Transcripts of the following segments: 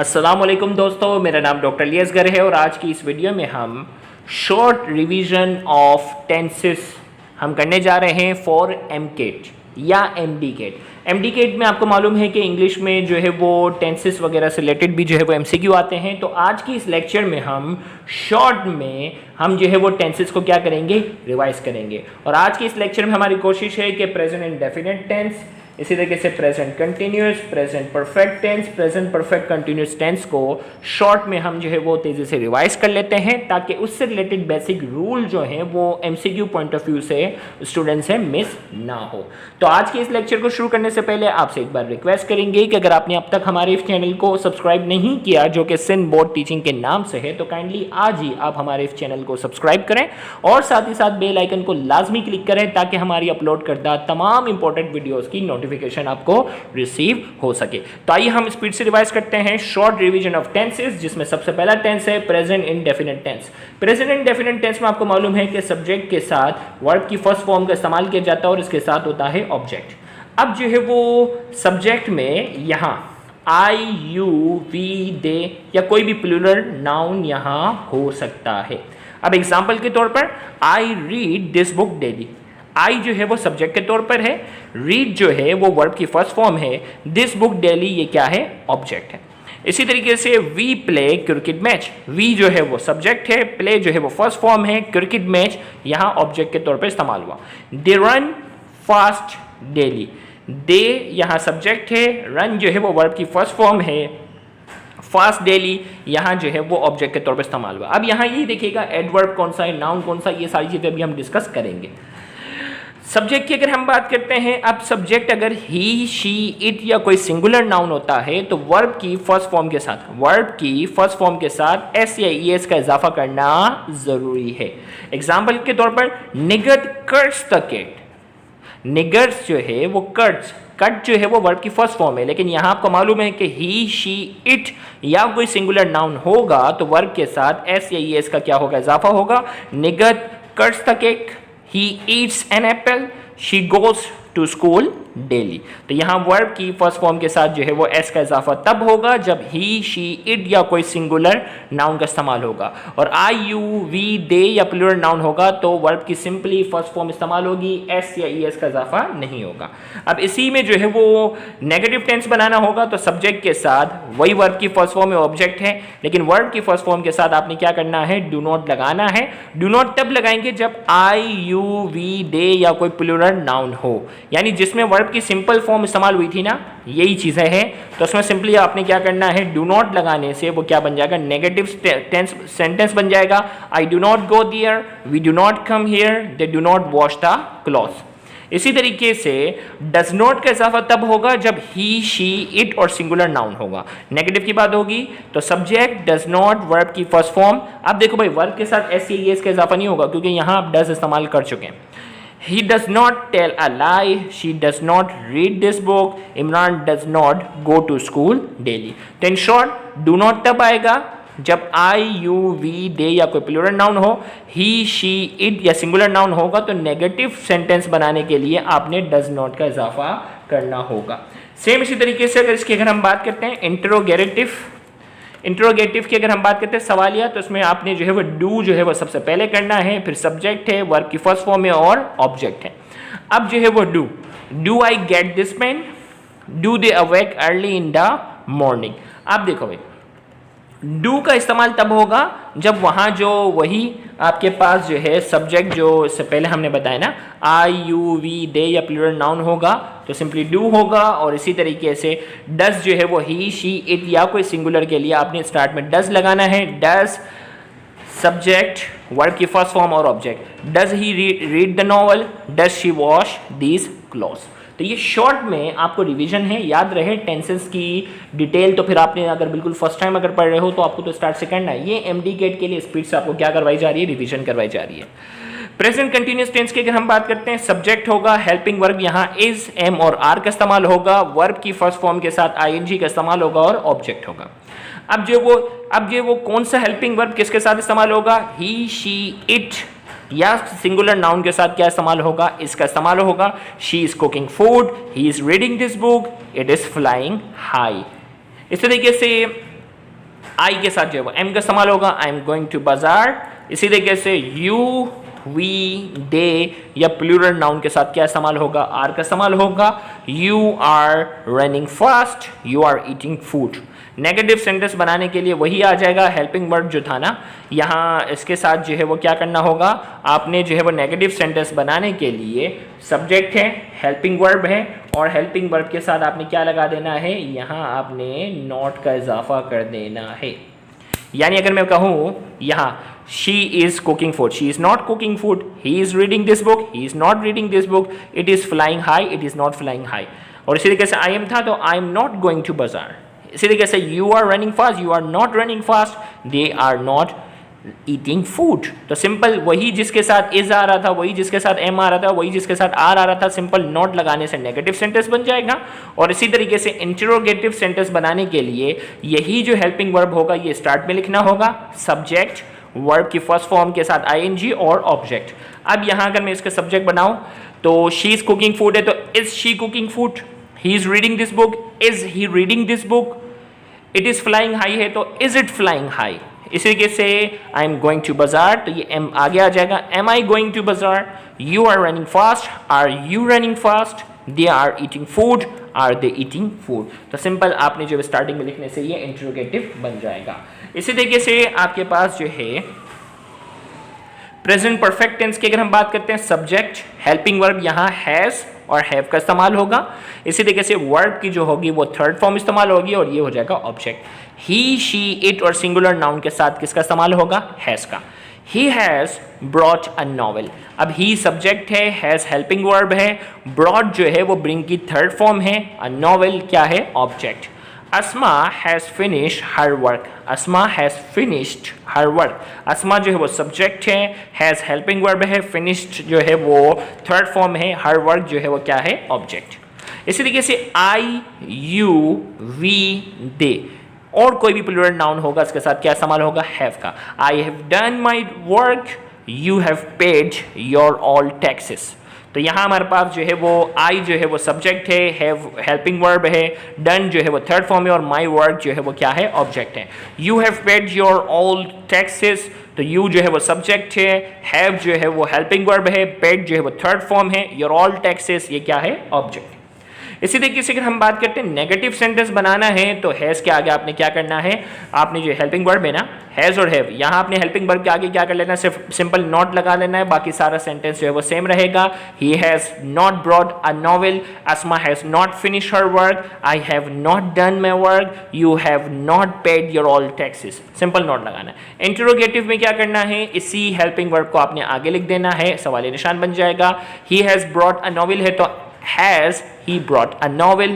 अस्सलामुअलैकुम दोस्तों, मेरा नाम डॉक्टर लियसगर है और आज की इस वीडियो में हम शॉर्ट रिवीजन ऑफ टेंसेस हम करने जा रहे हैं फॉर एमकेट या एमडीकेट। एमडीकेट में आपको मालूम है कि इंग्लिश में जो है वो टेंसेस वगैरह से रिलेटेड भी जो है वो एमसीक्यू आते हैं। तो आज की इस लेक्चर में हम शॉर्ट में हम जो है वो टेंसेस को क्या करेंगे, रिवाइज करेंगे। और आज की इस लेक्चर में हमारी कोशिश है कि प्रेजेंट इंडेफिनिट टेंस, इसी तरीके से present continuous, present perfect tense, present perfect continuous tense को शॉर्ट में हम जो है वो तेजी से रिवाइज कर लेते हैं ताकि उससे रिलेटेड बेसिक रूल जो हैं वो एमसीक्यू पॉइंट ऑफ व्यू से स्टूडेंट से मिस ना हो। तो आज के इस लेक्चर को शुरू करने से पहले आपसे एक बार रिक्वेस्ट करेंगे कि अगर आपने अब तक हमारे इस चैनल को सब्सक्राइब नहीं किया जो कि सिंध बोर्ड टीचिंग के नाम से है, तो काइंडली आज ही आप हमारे इस चैनल को सब्सक्राइब करें और साथ ही साथ बेल आइकन को लाजमी क्लिक करें ताकि हमारी अपलोड करदा तमाम इंपॉर्टेंट वीडियोस की नोटिफिकेशन आपको रिसीव हो सके। तो आइए हम स्पीड से रिवाइज करते हैं शॉर्ट रिवीजन ऑफ टेंसेस, जिसमें सबसे पहला टेंस है present indefinite tense. Present indefinite tense में आपको मालूम है कि सब्जेक्ट के साथ वर्ब की फर्स्ट फॉर्म का इस्तेमाल किया जाता है और इसके साथ होता है ऑब्जेक्ट। अब जो है वो सब्जेक्ट में यहां आई, यू, वी, दे या कोई भी प्लूरल नाउन यहां हो सकता है। अब एग्जांपल के तौर पर I read this book daily. I जो है वो सब्जेक्ट के तौर पर है, रीड जो है वो वर्ब की फर्स्ट फॉर्म है, दिस बुक डेली ये क्या है, ऑब्जेक्ट है। इसी तरीके से we play cricket match, we जो है वो सब्जेक्ट है, प्ले जो है वो फर्स्ट फॉर्म है, क्रिकेट मैच यहाँ ऑब्जेक्ट के तौर पर इस्तेमाल हुआ। They run fast daily, they यहाँ सब्जेक्ट है, रन जो है वो वर्ब की फर्स्ट फॉर्म है, फास्ट डेली यहाँ जो है वो ऑब्जेक्ट के तौर पर इस्तेमाल हुआ। अब यहाँ ये देखिएगा एडवर्ब कौन सा है, नाउन कौन सा, ये सारी चीज़ें भी हम डिस्कस करेंगे। सब्जेक्ट की अगर हम बात करते हैं, अब सब्जेक्ट अगर ही, शी, इट या कोई सिंगुलर नाउन होता है तो वर्ब की फर्स्ट फॉर्म के साथ एस या ईएस का इजाफा करना जरूरी है। एग्जाम्पल के तौर पर निगत कर्ट्स द कैट, निगर्स जो है वो कर्ट्स, कट जो है वो वर्ब की फर्स्ट फॉर्म है, लेकिन यहाँ आपको मालूम है कि ही, शी, इट या कोई सिंगुलर नाउन होगा तो वर्ब के साथ एस या ईएस का क्या होगा, इजाफा होगा। Nighat cuts the cake, he eats an apple, she goes to school daily। तो यहाँ वर्ब की फर्स्ट फॉर्म के साथ जो है वो एस का इजाफा तब होगा जब ही, शी, इट या कोई सिंगुलर नाउन का इस्तेमाल होगा। और आई, यू, वी, दे या प्लूरल नाउन होगा तो वर्ब की सिंपली फर्स्ट फॉर्म इस्तेमाल होगी, एस या ई एस का इजाफा नहीं होगा। अब इसी में जो है वो नेगेटिव टेंस बनाना होगा तो सब्जेक्ट के साथ वही वर्ब की फर्स्ट फॉर्म में ऑब्जेक्ट है, लेकिन वर्ब की फर्स्ट फॉर्म के साथ आपने क्या करना है, डू नॉट लगाना है। डू नॉट तब लगाएंगे जब आई, यू, वी, दे या कोई प्लूरल नाउन हो, यानी जिसमें वर्ब की सिंपल फॉर्म इस्तेमाल हुई थी ना, यही चीजें हैं, तो उसमें सिंपली आपने क्या करना है, डू नॉट लगाने से वो क्या बन जाएगा, नेगेटिव टेंस सेंटेंस बन जाएगा। I do not go there, we do not come here, they do not wash the clothes. इसी तरीके से डज नॉट का इजाफा तब होगा जब ही, शी, इट और सिंगुलर नाउन होगा। नेगेटिव की बात होगी तो सब्जेक्ट, डज नॉट, वर्ब की फर्स्ट फॉर्म। अब देखो भाई वर्ब के साथ एस या एस का इजाफा नहीं होगा क्योंकि यहां आप डज इस्तेमाल कर चुके हैं। He does not tell a lie, she does not read this book, Imran does not go to school daily। तो इन शॉर्ट डू नॉट तब आएगा जब आई, यू, वी, दे या कोई प्लूरल नाउन हो, ही, शी, इट या सिंगुलर नाउन होगा तो नेगेटिव सेंटेंस बनाने के लिए आपने डज नॉट का इजाफा करना होगा। सेम इसी तरीके से अगर हम बात करते हैं इंट्रोगेटिव की अगर हम बात करते हैं सवालिया, तो उसमें आपने जो है वो डू जो है वो सबसे पहले करना है, फिर सब्जेक्ट है, वर्ब की फर्स्ट फॉर्म है और ऑब्जेक्ट है। अब जो है वो do I get this pen, do they awake early in the morning. आप देखो भाई डू का इस्तेमाल तब होगा जब वहाँ जो वही आपके पास जो है सब्जेक्ट जो इससे पहले हमने बताया ना, आई, यू, वी, दे या प्लूरल नाउन होगा तो सिंपली डू होगा। और इसी तरीके से डज जो है वो ही, शी, इट या कोई सिंगुलर के लिए आपने स्टार्ट में डज लगाना है। डज सब्जेक्ट, वर्ब की फर्स्ट फॉर्म और object. Does he read the novel, does she wash these clothes. तो ये शॉर्ट में आपको रिवीजन है, याद रहे टेंसेस की डिटेल तो फिर आपने अगर बिल्कुल फर्स्ट टाइम अगर पढ़ रहे हो तो आपको तो स्टार्ट से करना है। ये एमडीकेट के लिए स्पीड से आपको क्या करवाई जा रही है, रिवीजन करवाई जा रही है। प्रेजेंट कंटिन्यूअस टेंस की अगर हम बात करते हैं, सब्जेक्ट होगा, हेल्पिंग वर्ब यहाँ इज, एम और आर का इस्तेमाल होगा, वर्ब की फर्स्ट फॉर्म के साथ आईएनजी का इस्तेमाल होगा और ऑब्जेक्ट होगा। अब जो वो कौन सा हेल्पिंग वर्ब किसके साथ इस्तेमाल होगा, ही, शी, इट या सिंगुलर नाउन के साथ क्या इस्तेमाल होगा, इसका इस्तेमाल होगा। She is cooking food, he is reading this book, it is flying high. इस तरीके से आई के साथ जो है वो एम का इस्तेमाल होगा, I am going to bazaar. इसी तरीके से यू, वी, दे या प्लूरल नाउन के साथ क्या इस्तेमाल होगा, आर का इस्तेमाल होगा। You are running fast, you are eating food. Negative sentence बनाने के लिए वही आ जाएगा हेल्पिंग वर्ब जो था ना, यहाँ इसके साथ जो है वो क्या करना होगा, आपने जो है वो नेगेटिव सेंटेंस बनाने के लिए सब्जेक्ट है, हेल्पिंग वर्ब है, और हेल्पिंग वर्ब के साथ आपने क्या लगा देना है, यहाँ आपने नॉट का इजाफा कर देना है। यानी अगर मैं कहूँ यहाँ she is cooking food, she is not cooking food, he is reading this book, he is not reading this book, it is flying high, it is not flying high. और इसी तरीके से आई एम था तो I am not going to bazaar. इसी तरीके से you are running fast, you are not running fast, they are not eating food. तो सिंपल वही जिसके साथ इज आ रहा था, वही जिसके साथ एम आ रहा था, वही जिसके साथ आर आ रहा था, सिंपल नॉट लगाने से नेगेटिव सेंटेंस बन जाएगा। और इसी तरीके से इंटरोगेटिव सेंटेंस बनाने के लिए यही जो हेल्पिंग वर्ब होगा ये स्टार्ट में लिखना होगा, सब्जेक्ट वर्ब की फर्स्ट फॉर्म के साथ आईएनजी और ऑब्जेक्ट। अब यहाँ अगर मैं इसका सब्जेक्ट बनाऊं तो शी इज कुकिंग फूड है तो is she cooking food, he is reading this book, is he reading this book, it is flying high है तो इज इट फ्लाइंग हाई। इसी तरीके से आई एम गोइंग टू बाजार तो ये एम आगे आ जाएगा, am I going to bazaar. You are running fast, are you running fast, they are eating food, are they eating food. तो सिंपल आपने जो स्टार्टिंग में लिखने से ये इंटरोगेटिव बन जाएगा। इसी तरीके से आपके पास जो है प्रेजेंट परफेक्ट टेंस की अगर हम बात करते हैं, सब्जेक्ट हेल्पिंग वर्ब यहाँ हैज और हैव का इस्तेमाल होगा। इसी तरीके से वर्ब की जो होगी वो थर्ड फॉर्म इस्तेमाल होगी और ये हो जाएगा ऑब्जेक्ट। ही, शी, इट और सिंगुलर नाउन के साथ किसका इस्तेमाल होगा, हैज का। He has brought a novel. अब ही सब्जेक्ट है, हैज हेल्पिंग वर्ब है, ब्रॉट जो है वो ब्रिंग की थर्ड फॉर्म है, अ नॉवेल क्या है, object. Asma has finished her work, Asma has finished her work. Asma जो है वो सब्जेक्ट है, हैज हेल्पिंग वर्ब है, फिनिश्ड जो है वो थर्ड फॉर्म है, हर वर्क जो है वो क्या है, ऑब्जेक्ट। इसी तरीके से आई, यू, वी, दे और कोई भी प्लूरल नाउन होगा इसके साथ क्या इस्तेमाल होगा, हैव का। I have done my work, you have paid your all taxes. तो यहाँ हमारे पास जो है वो आई जो है वो सब्जेक्ट है, हैव हेल्पिंग वर्ब है, डन जो है वो थर्ड फॉर्म है और माई वर्क जो है वो क्या है, ऑब्जेक्ट है। You have paid your all taxes तो यू जो है वो सब्जेक्ट है, हैव जो है वो हेल्पिंग वर्ब है, पेड जो है वो थर्ड फॉर्म है, योर ऑल टैक्सेस ये क्या है, ऑब्जेक्ट। इसी तरीके से अगर हम बात करते हैं नेगेटिव सेंटेंस बनाना है तो हैज़ के आगे आपने क्या करना है, आपने जो हेल्पिंग वर्ब है ना हैज़ और हैव, यहाँ आपने हेल्पिंग वर्ब के आगे क्या कर लेना है, सिर्फ सिंपल नॉट लगा लेना है, बाकी सारा सेंटेंस जो है वो सेम रहेगा। He has not brought a novel, Asma has not finish her work, I have not done my work, you have not paid your all taxes. Simple not लगाना है। इंटरोगेटिव में क्या करना है, इसी हेल्पिंग वर्ब को आपने आगे लिख देना है, सवाल निशान बन जाएगा। He has brought a novel है तो has he brought a novel,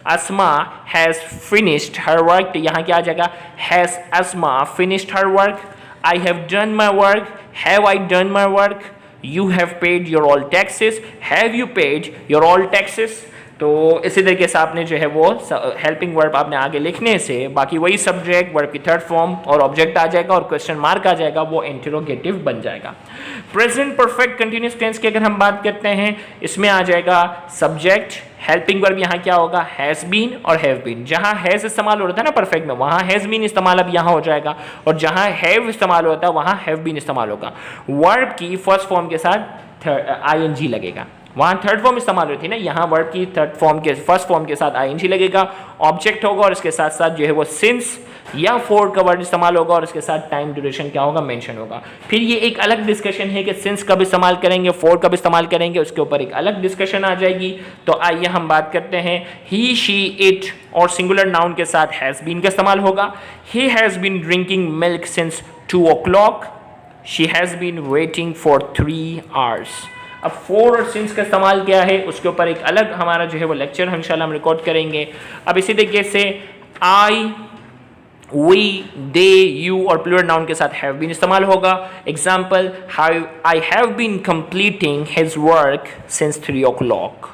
Asma has finished her work तो यहाँ क्या आ जाएगा, has Asma finished her work, I have done my work, have I done my work, you have paid your all taxes, have you paid your all taxes। तो इसी तरीके से आपने जो है वो हेल्पिंग वर्ब आपने आगे लिखने से बाकी वही सब्जेक्ट वर्ब की थर्ड फॉर्म और ऑब्जेक्ट आ जाएगा और क्वेश्चन मार्क आ जाएगा, वो इंटरोगेटिव बन जाएगा। प्रेजेंट परफेक्ट कंटिन्यूअस टेंस की अगर हम बात करते हैं इसमें आ जाएगा सब्जेक्ट हेल्पिंग वर्ब, यहाँ क्या होगा, हैज़ बीन और हैव बीन। जहाँ हैज़ इस्तेमाल हो रहा था ना परफेक्ट में, वहाँ हैज़ बीन इस्तेमाल अब यहाँ हो जाएगा और जहाँ हैव इस्तेमाल होता है वहाँ हैव बीन इस्तेमाल होगा। वर्ब की फर्स्ट फॉर्म के साथ आईएनजी लगेगा, वहाँ थर्ड फॉर्म इस्तेमाल हुई थी ना, यहाँ वर्ब की थर्ड फॉर्म के फर्स्ट फॉर्म के साथ आईएनजी लगेगा, ऑब्जेक्ट होगा और इसके साथ साथ जो है वो सिंस या फॉर का वर्ड इस्तेमाल होगा और इसके साथ टाइम ड्यूरेशन क्या होगा, मेंशन होगा। फिर ये एक अलग डिस्कशन है कि सिंस कब इस्तेमाल करेंगे, फॉर कब इस्तेमाल करेंगे, उसके ऊपर एक अलग डिस्कशन आ जाएगी। तो आइए हम बात करते हैं, ही, शी, इट और सिंगुलर नाउन के साथ हैज़ बीन का इस्तेमाल होगा। He has been drinking milk since 2 o'clock, she has been waiting for 3 hours। अब फॉर और सिंस का इस्तेमाल क्या है उसके ऊपर एक अलग हमारा जो है वो लेक्चर इंशाल्लाह हम रिकॉर्ड करेंगे। अब इसी तरीके से आई, वी, दे, यू और प्लूरल नाउन के साथ हैव बीन इस्तेमाल होगा। Example, I have been completing his work since 3 o'clock।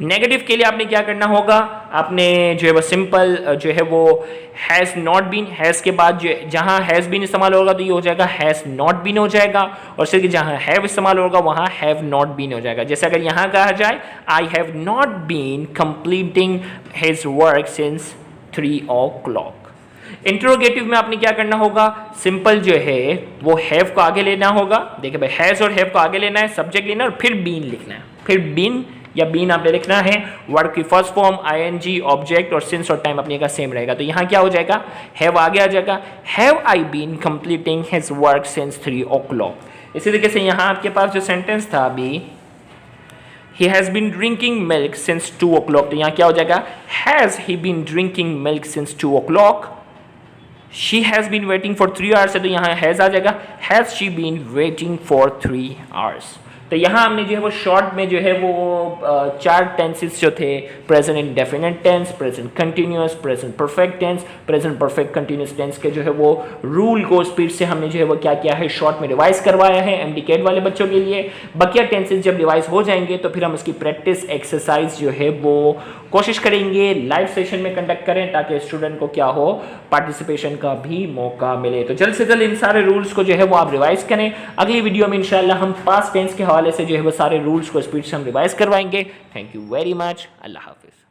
Negative के लिए आपने क्या करना होगा, आपने जो है वो सिंपल जो है वो हैज़ नॉट बीन, हैज़ के बाद जो जहाँ हैज़ बीन इस्तेमाल होगा तो ये हो जाएगा हैज़ नॉट बीन हो जाएगा और सिर्फ जहाँ हैव इस्तेमाल होगा वहाँ हैव नॉट बीन हो जाएगा। जैसे अगर यहाँ कहा जाए I have not been completing his work since 3 o'clock। Interrogative में आपने क्या करना होगा, सिंपल जो है वो हैव को आगे लेना होगा। देखिए भाई, हैज और हैव को आगे लेना है, सब्जेक्ट लेना है और फिर बीन लिखना है, फिर बीन या बीन आपने लिखना है। वर्ड की फर्स्ट फॉर्म आईएनजी, ऑब्जेक्ट और सिंस और टाइम अपने का सेम रहेगा। तो यहाँ क्या हो जाएगा, हैव आगे आ जाएगा, have I been completing his work since 3 o'clock। इसी तरीके से यहाँ आपके पास जो सेंटेंस था अभी, he has been drinking milk since 2 o'clock, तो यहाँ क्या हो जाएगा, has he been drinking milk since 2 o'clock। she has been waiting for 3 hours है, तो यहाँ has आ जाएगा, has she been waiting for 3 hours। तो यहाँ हमने जो है वो शॉर्ट में जो है वो 4 टेंसेस जो थे, present indefinite tense, present continuous, present perfect tense, present perfect continuous tense के जो है वो रूल को स्पीड से हमने जो है वो क्या किया है, शॉर्ट में रिवाइज करवाया है एमडीकेट वाले बच्चों के लिए। बकिया टेंसेस जब रिवाइज हो जाएंगे तो फिर हम इसकी प्रैक्टिस एक्सरसाइज जो है वो कोशिश करेंगे लाइव सेशन में कंडक्ट करें, ताकि स्टूडेंट को क्या हो, पार्टिसिपेशन का भी मौका मिले। तो जल्द से जल्द इन सारे रूल्स को जो है वो आप रिवाइज करें। अगली वीडियो में इंशाल्लाह हम पास्ट टेंस के हवाले से जो है वो सारे रूल्स को स्पीड से हम रिवाइज करवाएंगे। Thank you very much. Allah Hafiz.